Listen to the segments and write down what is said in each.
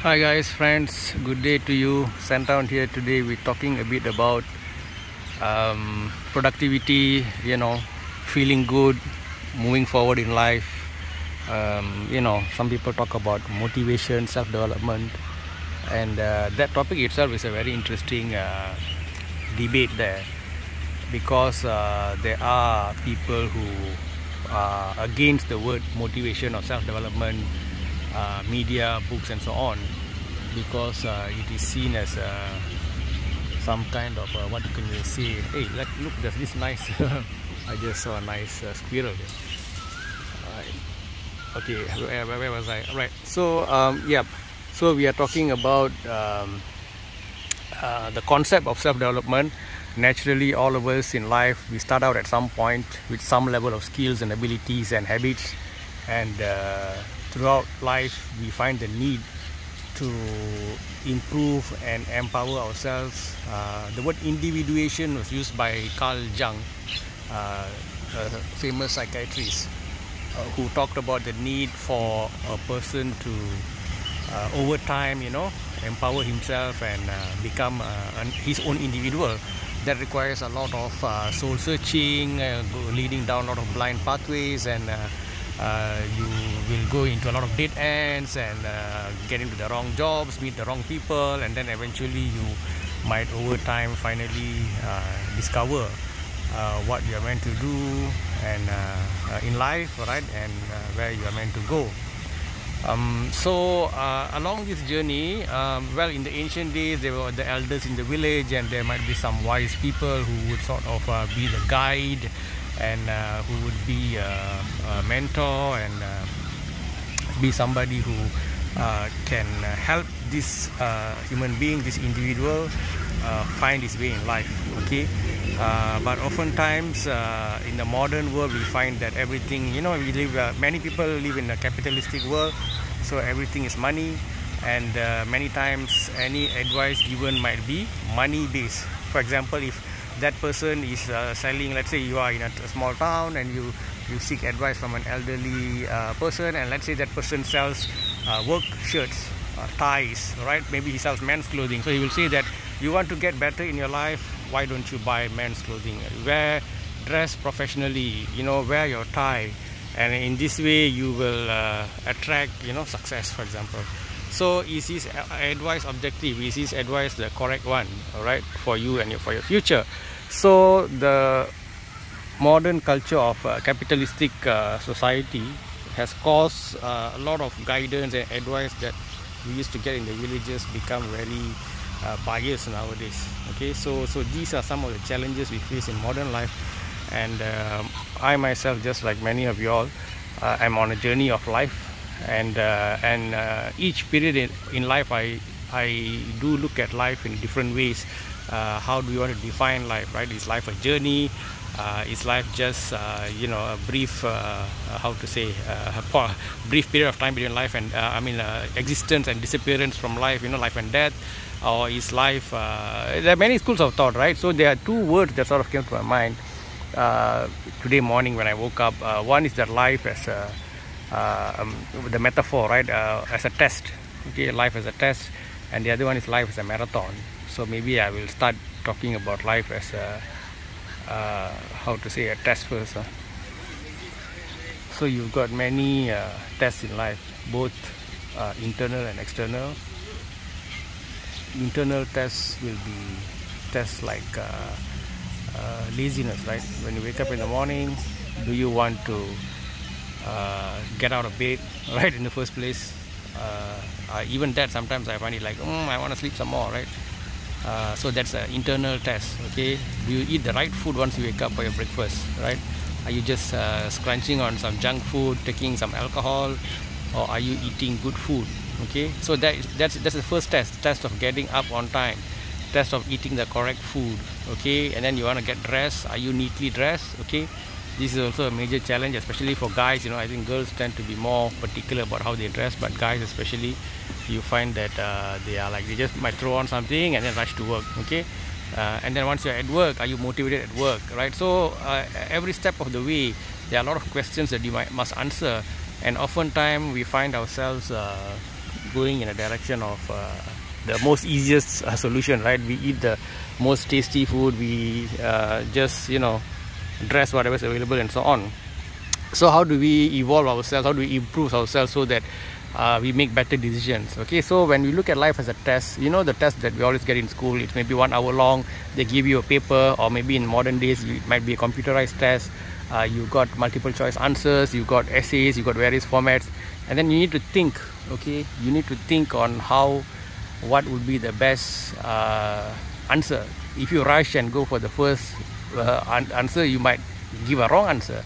Hi guys, friends, good day to you. Scenthound here. Today we're talking a bit about productivity, feeling good, moving forward in life. Some people talk about motivation, self-development, and that topic itself is a very interesting debate there, because there are people who are against the word motivation or self-development, media, books and so on, because it is seen as some kind of what can you say, hey, look, there's this nice I just saw a nice squirrel here. Okay, where was I? Right, so so we are talking about the concept of self-development. Naturally, all of us in life, we start out at some point with some level of skills and abilities and habits, and throughout life we find the need to improve and empower ourselves. The word individuation was used by Carl Jung, a famous psychiatrist, who talked about the need for a person to over time, empower himself and become his own individual. That requires a lot of soul searching, leading down a lot of blind pathways, and you will go into a lot of dead ends and get into the wrong jobs, meet the wrong people, and then eventually you might over time finally discover what you are meant to do and in life, right, and where you are meant to go. So along this journey, well, in the ancient days there were the elders in the village, and there might be some wise people who would sort of be the guide, and who would be a mentor and be somebody who can help this human being, this individual, find his way in life. Okay, but oftentimes in the modern world we find that everything, we live, many people live in a capitalistic world, so everything is money, and many times any advice given might be money based. For example, if that person is selling, let's say you are in a small town and you seek advice from an elderly person, and let's say that person sells work shirts, ties, right? Maybe he sells men's clothing, so he will say that you want to get better in your life, why don't you buy men's clothing, dress professionally, wear your tie, and in this way you will attract success, for example. So is his advice objective? Is his advice the correct one, all right, for you and for your future? So the modern culture of capitalistic society has caused a lot of guidance and advice that we used to get in the villages become very biased nowadays. Okay, so these are some of the challenges we face in modern life, and I myself, just like many of you all, I'm on a journey of life, and each period in life I do look at life in different ways. How do you want to define life, right? Is life a journey? Is life just a brief brief period of time between life and existence and disappearance from life, life and death? Or is life there are many schools of thought, right? So there are two words that sort of came to my mind today morning when I woke up. One is that life as the metaphor, right, as a test. Okay, life as a test, and the other one is life as a marathon. So maybe I will start talking about life as a a test first. So you've got many tests in life, both internal and external. Internal tests will be tests like laziness, right? When you wake up in the morning, do you want to get out of bed, right, in the first place? Even that, sometimes I find it like, I want to sleep some more, right? So that's an internal test. Okay, do you eat the right food once you wake up for your breakfast, right? Are you just scrunching on some junk food, taking some alcohol, or are you eating good food? Okay, so that's the first test of getting up on time, test of eating the correct food. Okay, and then you want to get dressed. Are you neatly dressed? Okay, this is also a major challenge, especially for guys. I think girls tend to be more particular about how they dress, but guys especially, you find that they just might throw on something and then rush to work. Okay, and then once you're at work, are you motivated at work, right? So every step of the way there are a lot of questions that you must answer, and oftentimes we find ourselves going in a direction of the most easiest solution, right? We eat the most tasty food, we just, you know, dress whatever is available and so on. So how do we evolve ourselves? How do we improve ourselves so that we make better decisions? Okay, so when we look at life as a test, you know, the test that we always get in school, it's maybe 1 hour long. They give you a paper, or maybe in modern days it might be a computerized test. You got multiple choice answers, you got essays, you got various formats, and then you need to think. Okay, you need to think on what would be the best answer. If you rush and go for the first answer, you might give a wrong answer.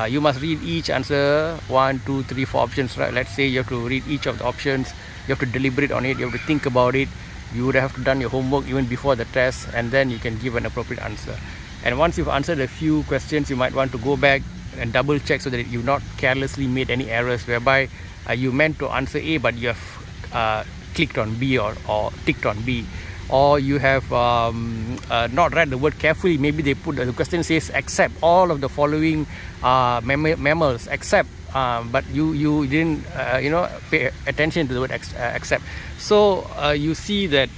You must read each answer, 1, 2, 3, 4 options, right? Let's say you have to read each of the options, you have to deliberate on it, you have to think about it. You would have to done your homework even before the test, and then you can give an appropriate answer. And once you've answered a few questions, you might want to go back and double check so that you've not carelessly made any errors whereby you meant to answer A but you have clicked on B or ticked on B, or you have not read the word carefully. Maybe they put the question says except all of the following mammals except, but you didn't you know, pay attention to the word except. So you see that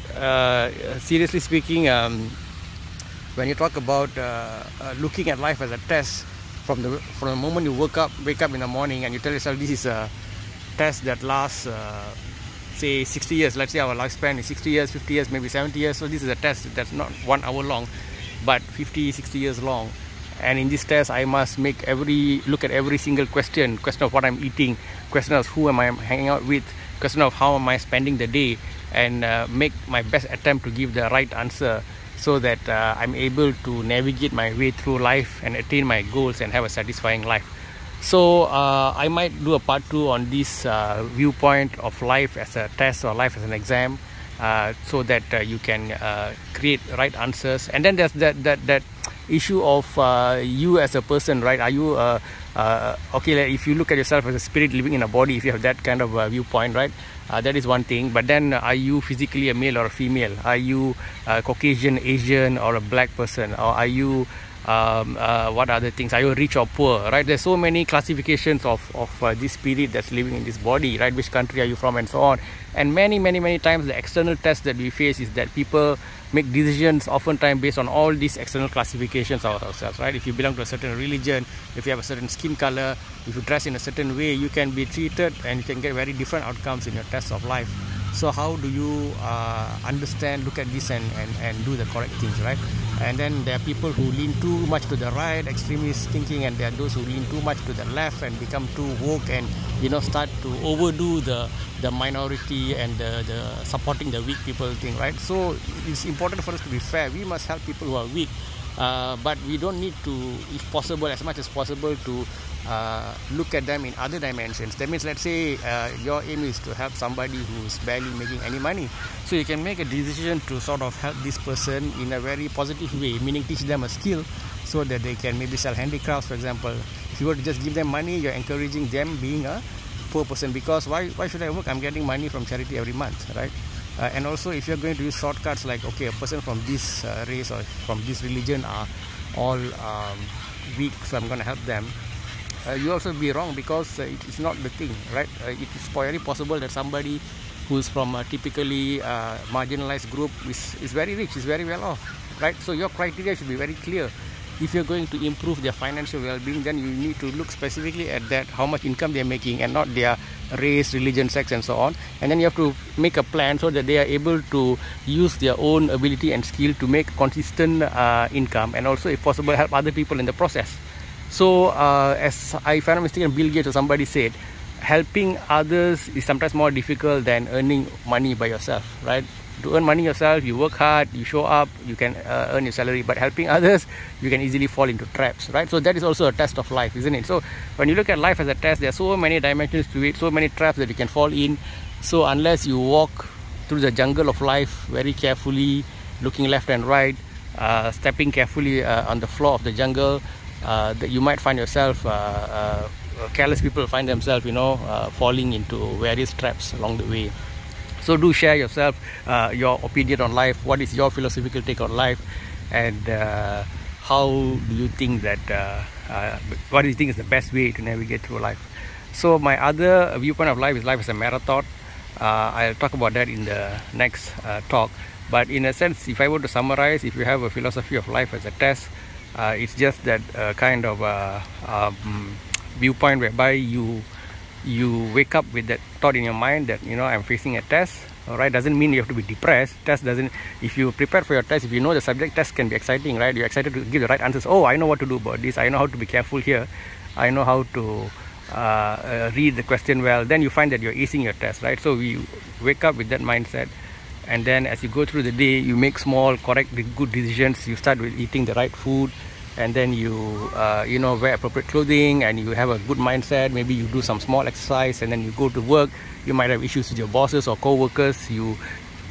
seriously speaking, when you talk about looking at life as a test, from the moment you wake up in the morning and you tell yourself this is a test that lasts say 60 years. Let's say our lifespan is 60 years, 50 years, maybe 70 years. So this is a test that's not 1 hour long, but 50, 60 years long. And in this test, I must look at every single question of what I'm eating, question of who am I hanging out with, question of how am I spending the day, and make my best attempt to give the right answer so that I'm able to navigate my way through life and attain my goals and have a satisfying life. So I might do a part 2 on this viewpoint of life as a test or life as an exam, so that you can create right answers. And then there's that issue of you as a person, right? Are you okay, like if you look at yourself as a spirit living in a body, if you have that kind of viewpoint, right? That is one thing. But then are you physically a male or a female? Are you Caucasian, Asian, or a black person? Or are you what other things? Are you rich or poor, right? There's so many classifications of this spirit that's living in this body, right? Which country are you from, and so on. And many times the external test that we face is that people make decisions oftentimes based on all these external classifications of ourselves, right? If you belong to a certain religion, if you have a certain skin color, if you dress in a certain way, you can be treated and you can get very different outcomes in your tests of life. So how do you understand, look at this and do the correct things, right? And then there are people who lean too much to the right, extremist thinking, and there are those who lean too much to the left and become too woke and, you know, start to overdo the minority and the supporting the weak people thing, right? So it's important for us to be fair. We must help people who are weak, but we don't need to, if possible, as much as possible, to look at them in other dimensions. That means, let's say your aim is to help somebody who's barely making any money, so you can make a decision to sort of help this person in a very positive way, meaning teach them a skill so that they can maybe sell handicrafts, for example. If you were to just give them money, you're encouraging them being a poor person, because why should I work? I'm getting money from charity every month, right? And also, if you're going to use shortcuts like, okay, a person from this race or from this religion are all weak, so I'm going to help them, you also be wrong, because it's not the thing, right? It is very possible that somebody who's from a typically marginalized group is very rich, is very well off, right? So your criteria should be very clear. If you're going to improve their financial well-being, then you need to look specifically at that, how much income they're making, and not their race, religion, sex, and so on. And then you have to make a plan so that they are able to use their own ability and skill to make consistent income, and also, if possible, help other people in the process. So as if I'm not mistaken, Bill Gates or somebody said, helping others is sometimes more difficult than earning money by yourself, right? To earn money yourself, you work hard, you show up, you can earn your salary. But helping others, you can easily fall into traps, right? So that is also a test of life, isn't it? So when you look at life as a test, there are so many dimensions to it, so many traps that you can fall in. So unless you walk through the jungle of life very carefully, looking left and right, stepping carefully on the floor of the jungle, that you might find yourself, careless people find themselves, falling into various traps along the way. So do share yourself, your opinion on life. What is your philosophical take on life, and how do you think that, what do you think is the best way to navigate through life? So my other viewpoint of life is life as a marathon. I'll talk about that in the next talk. But in a sense, if I were to summarize, if you have a philosophy of life as a test, it's just that kind of viewpoint whereby you wake up with that thought in your mind that, you know, I'm facing a test. All right, doesn't mean you have to be depressed. Test doesn't. If you prepare for your test, if you know the subject, test can be exciting, right? You're excited to give the right answers. Oh, I know what to do about this. I know how to be careful here. I know how to read the question well. Then you find that you're acing your test, right? So you wake up with that mindset, and then as you go through the day, you make small, correct, good decisions. You start with eating the right food, and then you you know, wear appropriate clothing, and you have a good mindset. Maybe you do some small exercise, and then you go to work. You might have issues with your bosses or co-workers. You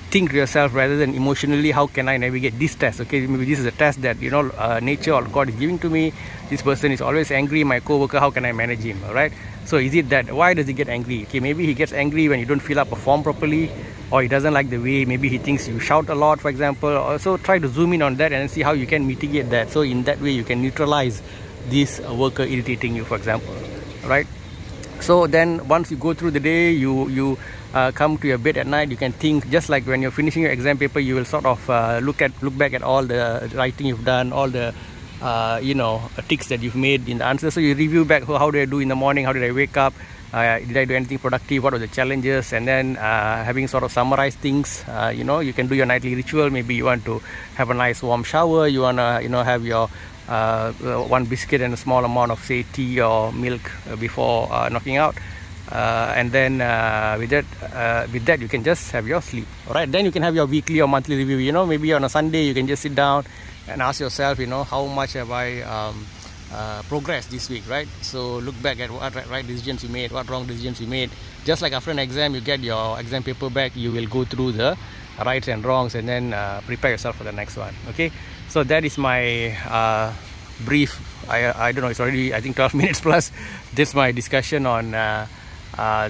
think to yourself, rather than emotionally, how can I navigate this test? Okay, maybe this is a test that, you know, nature or God is giving to me. This person is always angry, my co-worker, how can I manage him? All right, so is it that, why does he get angry? Okay, maybe he gets angry when you don't fill up a form properly, or he doesn't like the way, maybe he thinks you shout a lot, for example. Also try to zoom in on that and see how you can mitigate that, so in that way you can neutralize this worker irritating you, for example. All right, so then once you go through the day, you come to your bed at night, you can think, just like when you're finishing your exam paper, you will sort of look back at all the writing you've done, all the you know, ticks that you've made in the answers. So you review back, how did I do in the morning, how did I wake up, did I do anything productive, what were the challenges, and then having sort of summarized things. You know, you can do your nightly ritual. Maybe you want to have a nice warm shower, you want to, you know, have your one biscuit and a small amount of, say, tea or milk before knocking out, and then with that you can just have your sleep. All right, then you can have your weekly or monthly review. You know, maybe on a Sunday you can just sit down and ask yourself, you know, how much have I progressed this week, right? So look back at what right decisions you made, what wrong decisions you made. Just like after an exam, you get your exam paper back, you will go through the rights and wrongs, and then prepare yourself for the next one. Okay, so that is my brief, I don't know, it's already, I think, 12 minutes plus. This is my discussion on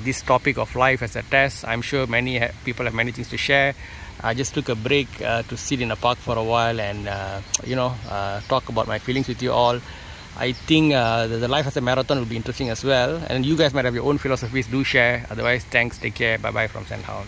this topic of life as a test. I'm sure many people have many things to share. I just took a break to sit in a park for a while and you know, talk about my feelings with you all. I think the life as a marathon will be interesting as well, and you guys might have your own philosophies. Do share. Otherwise, thanks, take care, bye bye from scenthound.